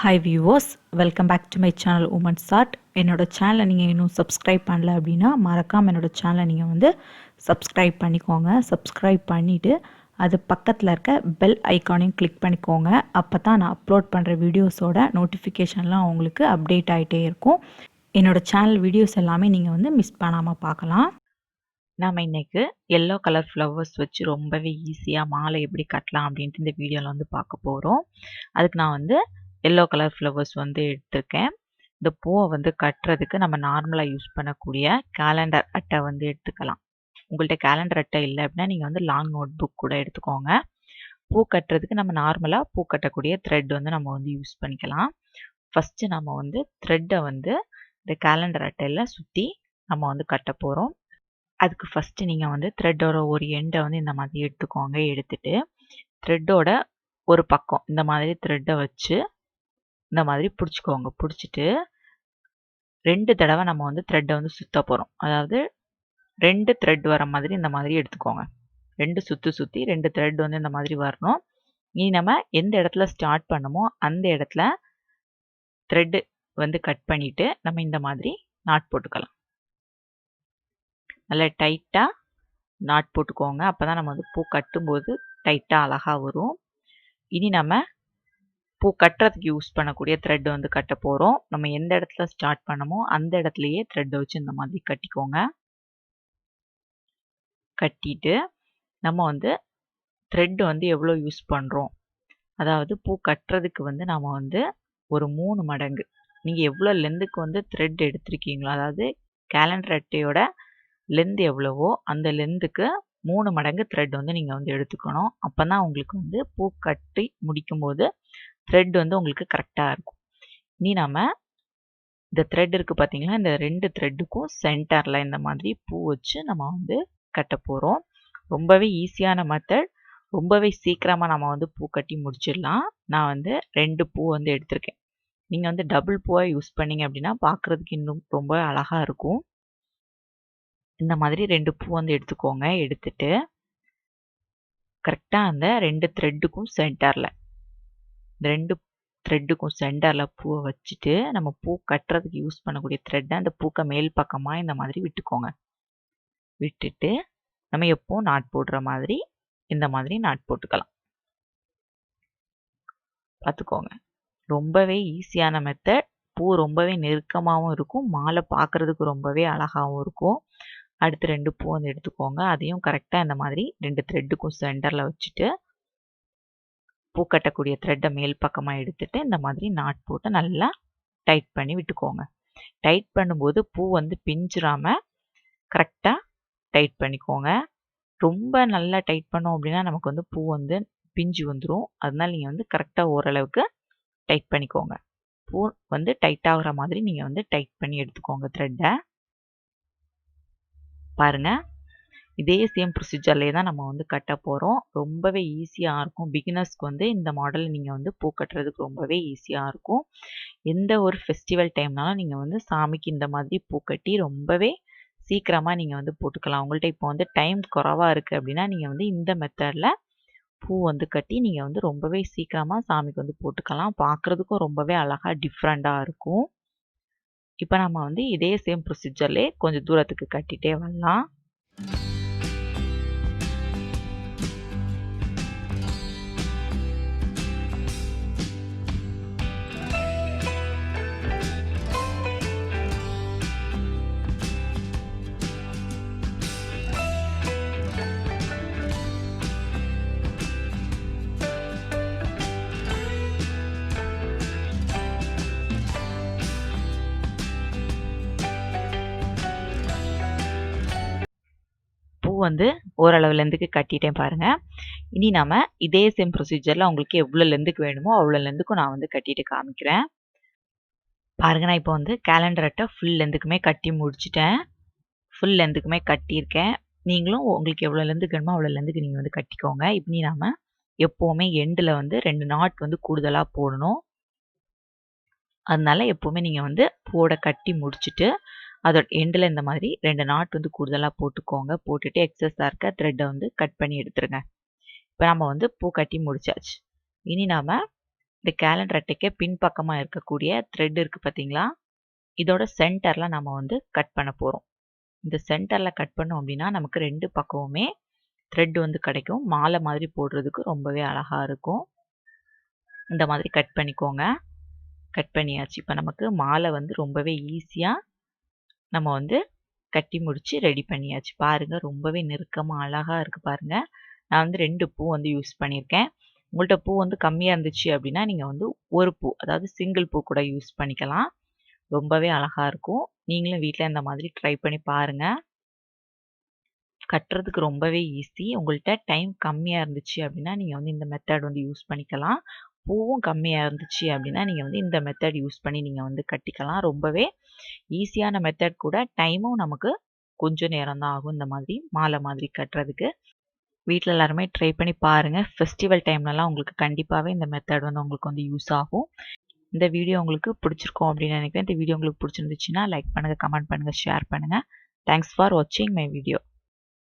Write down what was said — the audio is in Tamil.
Hi viewers, welcome back to my channel women's art. என்னோடய சேனலை நீங்கள் இன்னும் சப்ஸ்கிரைப் பண்ணல அப்படின்னா மறக்காமல் என்னோடய சேனலை நீங்கள் வந்து சப்ஸ்கிரைப் பண்ணிக்கோங்க. சப்ஸ்கிரைப் பண்ணிவிட்டு அது பக்கத்தில் இருக்க பெல் ஐக்கானையும் கிளிக் பண்ணிக்கோங்க. அப்போ தான் நான் அப்லோட் பண்ணுற வீடியோஸோட நோட்டிஃபிகேஷன்லாம் உங்களுக்கு அப்டேட் ஆகிட்டே இருக்கும். என்னோடய சேனல் வீடியோஸ் எல்லாமே நீங்கள் வந்து மிஸ் பண்ணாமல் பார்க்கலாம். நாம் இன்றைக்கு எல்லோ கலர் ஃப்ளவர்ஸ் வச்சு ரொம்பவே ஈஸியாக மாலை எப்படி கட்டலாம் அப்படின்ட்டு இந்த வீடியோவில் வந்து பார்க்க போகிறோம். அதுக்கு நான் வந்து எல்லோ கலர் ஃப்ளவர்ஸ் வந்து எடுத்திருக்கேன். இந்த பூவை வந்து கட்டுறதுக்கு நம்ம நார்மலாக யூஸ் பண்ணக்கூடிய கேலண்டர் அட்டை வந்து எடுத்துக்கலாம். உங்கள்கிட்ட கேலண்டர் அட்டை இல்லை அப்படின்னா நீங்கள் வந்து லாங் நோட் புக் கூட எடுத்துக்கோங்க. பூ கட்டுறதுக்கு நம்ம நார்மலாக பூ கட்டக்கூடிய த்ரெட் வந்து நம்ம வந்து யூஸ் பண்ணிக்கலாம். ஃபஸ்ட்டு நம்ம வந்து த்ரெட்டை வந்து இந்த கேலண்டர் அட்டையில் சுற்றி நம்ம வந்து கட்ட போகிறோம். அதுக்கு ஃபஸ்ட்டு நீங்கள் வந்து த்ரெட்டோட ஒரு எண்டை வந்து இந்த மாதிரி எடுத்துக்கோங்க. எடுத்துட்டு த்ரெட்டோட ஒரு பக்கம் இந்த மாதிரி த்ரெட்டை வச்சு இந்த மாதிரி பிடிச்சிக்கோங்க. பிடிச்சிட்டு 2 தடவை நம்ம வந்து த்ரெட்டை வந்து சுற்ற போகிறோம். அதாவது 2 த்ரெட் வர மாதிரி இந்த மாதிரி எடுத்துக்கோங்க. 2 சுற்றி 2 த்ரெட் வந்து இந்த மாதிரி வரணும். இனி நம்ம எந்த இடத்துல ஸ்டார்ட் பண்ணமோ அந்த இடத்துல த்ரெட்டு வந்து கட் பண்ணிவிட்டு நம்ம இந்த மாதிரி நாட் போட்டுக்கலாம். நல்லா டைட்டாக நாட் போட்டுக்கோங்க. அப்போ தான் நம்ம வந்து பூ கட்டும்போது டைட்டாக அழகாக வரும். இனி நம்ம பூ கட்டுறதுக்கு யூஸ் பண்ணக்கூடிய த்ரெட் வந்து கட்ட போகிறோம். நம்ம எந்த இடத்துல ஸ்டார்ட் பண்ணமோ அந்த இடத்துலையே த்ரெட்டை வச்சு இந்த மாதிரி கட்டிக்கோங்க. கட்டிட்டு நம்ம வந்து த்ரெட் வந்து எவ்வளோ யூஸ் பண்ணுறோம், அதாவது பூ கட்டுறதுக்கு வந்து நம்ம வந்து ஒரு 3 மடங்கு நீங்கள் எவ்வளோ லென்த்துக்கு வந்து த்ரெட் எடுத்திருக்கீங்களோ, அதாவது கேலண்டர் அட்டையோட லென்த் எவ்வளவோ அந்த லென்த்துக்கு 3 மடங்கு த்ரெட் வந்து நீங்கள் வந்து எடுத்துக்கணும். அப்போ தான் உங்களுக்கு வந்து பூ கட்டி முடிக்கும்போது த்ரெட் வந்து உங்களுக்கு கரெக்டாக இருக்கும். இனி நம்ம இந்த த்ரெட் இருக்குது பார்த்தீங்களா, இந்த 2 த்ரெட்டுக்கும் சென்டரில் இந்த மாதிரி பூ வச்சு நம்ம வந்து கட்ட போகிறோம். ரொம்பவே ஈஸியான மெத்தட். ரொம்பவே சீக்கிரமாக நம்ம வந்து பூ கட்டி முடிச்சிடலாம். நான் வந்து 2 பூ வந்து எடுத்திருக்கேன். நீங்கள் வந்து டபுள் பூவாக யூஸ் பண்ணிங்க அப்படின்னா பார்க்குறதுக்கு இன்னும் ரொம்ப அழகாக இருக்கும். இந்த மாதிரி 2 பூ வந்து எடுத்துக்கோங்க. எடுத்துட்டு கரெக்டாக அந்த 2 த்ரெட்டுக்கும் சென்டரில் இந்த 2 த்ரெட்டுக்கும் சென்டரில் பூவை வச்சுட்டு நம்ம பூ கட்டுறதுக்கு யூஸ் பண்ணக்கூடிய த்ரெட்டை அந்த பூக்க மேல் பக்கமாக இந்த மாதிரி விட்டுக்கோங்க. விட்டுட்டு நம்ம எப்பவும் நாட் போடுற மாதிரி இந்த மாதிரி நாட் போட்டுக்கலாம். பார்த்துக்கோங்க, ரொம்பவே ஈஸியான மெத்தட். பூ ரொம்பவே நெருக்கமாகவும் இருக்கும், மாலை பார்க்குறதுக்கு ரொம்பவே அழகாகவும் இருக்கும். அடுத்து 2 பூ வந்து எடுத்துக்கோங்க. அதையும் கரெக்டாக இந்த மாதிரி 2 த்ரெட்டுக்கும் சென்டரில் வச்சுட்டு பூ கட்டக்கூடிய த்ரெட்டை மேல் பக்கமாக எடுத்துட்டு இந்த மாதிரி நாட் போட்டு நல்லா டைட் பண்ணி விட்டுக்கோங்க. டைட் பண்ணும்போது பூ வந்து பிஞ்சிராமல் கரெக்டாக டைட் பண்ணிக்கோங்க. ரொம்ப நல்லா டைட் பண்ணோம் அப்படின்னா நமக்கு வந்து பூ வந்து பிஞ்சு வந்துடும். அதனால நீங்கள் வந்து கரெக்டாக ஓரளவுக்கு டைட் பண்ணிக்கோங்க. பூ வந்து டைட் ஆகிற மாதிரி நீங்கள் வந்து டைட் பண்ணி எடுத்துக்கோங்க த்ரெட்டை. பாருங்கள், இதே சேம் ப்ரொசீஜர்லேயே தான் நம்ம வந்து கட்ட போகிறோம். ரொம்பவே ஈஸியாக இருக்கும். பிகினர்ஸ்க்கு வந்து இந்த மாடல் நீங்கள் வந்து பூ கட்டுறதுக்கு ரொம்பவே ஈஸியாக இருக்கும். எந்த ஒரு ஃபெஸ்டிவல் டைம்னாலும் நீங்கள் வந்து சாமிக்கு இந்த மாதிரி பூ கட்டி ரொம்பவே சீக்கிரமாக நீங்கள் வந்து போட்டுக்கலாம். உங்கள்கிட்ட இப்போ வந்து டைம் குறைவாக இருக்குது அப்படின்னா நீங்கள் வந்து இந்த மெத்தடில் பூ வந்து கட்டி நீங்கள் வந்து ரொம்பவே சீக்கிரமாக சாமிக்கு வந்து போட்டுக்கலாம். பார்க்குறதுக்கும் ரொம்பவே அழகாக டிஃப்ரெண்ட்டாக இருக்கும். இப்போ நம்ம வந்து இதே சேம் ப்ரொசீஜர்லேயே கொஞ்சம் தூரத்துக்கு கட்டிகிட்டே வரலாம். வந்து ஓரளவு லென்த்துக்கு கட்டிட்டேன் பாருங்கள். இனி நம்ம இதே சேம் ப்ரொசீஜரில் உங்களுக்கு எவ்வளோ லென்த்துக்கு வேணுமோ அவ்வளோ லென்த்துக்கும் நான் வந்து கட்டிட்டு காமிக்கிறேன். பாருங்கள், நான் இப்போ வந்து கேலண்டர் அட்டை ஃபுல் லென்த்துக்குமே கட்டி முடிச்சிட்டேன். ஃபுல் லென்த்துக்குமே கட்டியிருக்கேன். நீங்களும் உங்களுக்கு எவ்வளோ லென்த்துக்கு வேணுமோ அவ்வளோ லென்த்துக்கு நீங்கள் வந்து கட்டிக்கோங்க. இப்படி நாம் எப்போவுமே எண்டில் வந்து 2 நாட் வந்து கூடுதலாக போடணும். அதனால எப்போவுமே நீங்கள் வந்து பூவோட கட்டி முடிச்சுட்டு அதோட எண்டில் இந்த மாதிரி 2 நாட் வந்து கூடுதலாக போட்டுக்கோங்க. போட்டுட்டு எக்ஸஸாக இருக்க த்ரெட்டை வந்து கட் பண்ணி எடுத்துருங்க. இப்போ நம்ம வந்து பூ கட்டி முடிச்சாச்சு. இனி நாம் இந்த கேலண்டர் அட்டைக்கு பின்பக்கமாக இருக்கக்கூடிய த்ரெட் இருக்குது பார்த்தீங்களா, இதோட சென்டரில் நம்ம வந்து கட் பண்ண போகிறோம். இந்த சென்டரில் கட் பண்ணோம் அப்படின்னா நமக்கு 2 பக்கமுமே த்ரெட் வந்து கிடைக்கும். மாலை மாதிரி போடுறதுக்கு ரொம்பவே அழகாக இருக்கும். இந்த மாதிரி கட் பண்ணிக்கோங்க. கட் பண்ணியாச்சு. இப்போ நமக்கு மாலை வந்து ரொம்பவே ஈஸியாக நம்ம வந்து கட்டி முடிச்சு ரெடி பண்ணியாச்சு. பாருங்கள் ரொம்பவே நெருக்கமாக அழகாக இருக்குது பாருங்கள். நான் வந்து 2 பூ வந்து யூஸ் பண்ணியிருக்கேன். உங்கள்கிட்ட பூ வந்து கம்மியாக இருந்துச்சு அப்படின்னா நீங்கள் வந்து ஒரு பூ, அதாவது சிங்கிள் பூ கூட யூஸ் பண்ணிக்கலாம். ரொம்பவே அழகாக இருக்கும். நீங்களும் வீட்டில் இந்த மாதிரி ட்ரை பண்ணி பாருங்கள். கட்டுறதுக்கு ரொம்பவே ஈஸி. உங்கள்கிட்ட டைம் கம்மியாக இருந்துச்சு அப்படின்னா நீங்கள் வந்து இந்த மெத்தட் வந்து யூஸ் பண்ணிக்கலாம். பூவும் கம்மியாக இருந்துச்சு அப்படின்னா நீங்கள் வந்து இந்த மெத்தட் யூஸ் பண்ணி நீங்கள் வந்து கட்டிக்கலாம். ரொம்பவே ஈஸியான மெத்தட் கூட. டைமும் நமக்கு கொஞ்சம் நேரம் தான் ஆகும் இந்த மாதிரி மாலை மாதிரி கட்டுறதுக்கு. வீட்டில் எல்லாருமே ட்ரை பண்ணி பாருங்கள். ஃபெஸ்டிவல் டைம்லலாம் உங்களுக்கு கண்டிப்பாகவே இந்த மெத்தட் வந்து உங்களுக்கு வந்து யூஸ் ஆகும். இந்த வீடியோ உங்களுக்கு பிடிச்சிருக்கும் அப்படின்னு நினைக்கிறேன். இந்த வீடியோ உங்களுக்கு பிடிச்சிருந்துச்சுன்னா லைக் பண்ணுங்கள், கமெண்ட் பண்ணுங்கள், ஷேர் பண்ணுங்கள். தேங்க்ஸ் ஃபார் வாட்சிங் மை வீடியோ.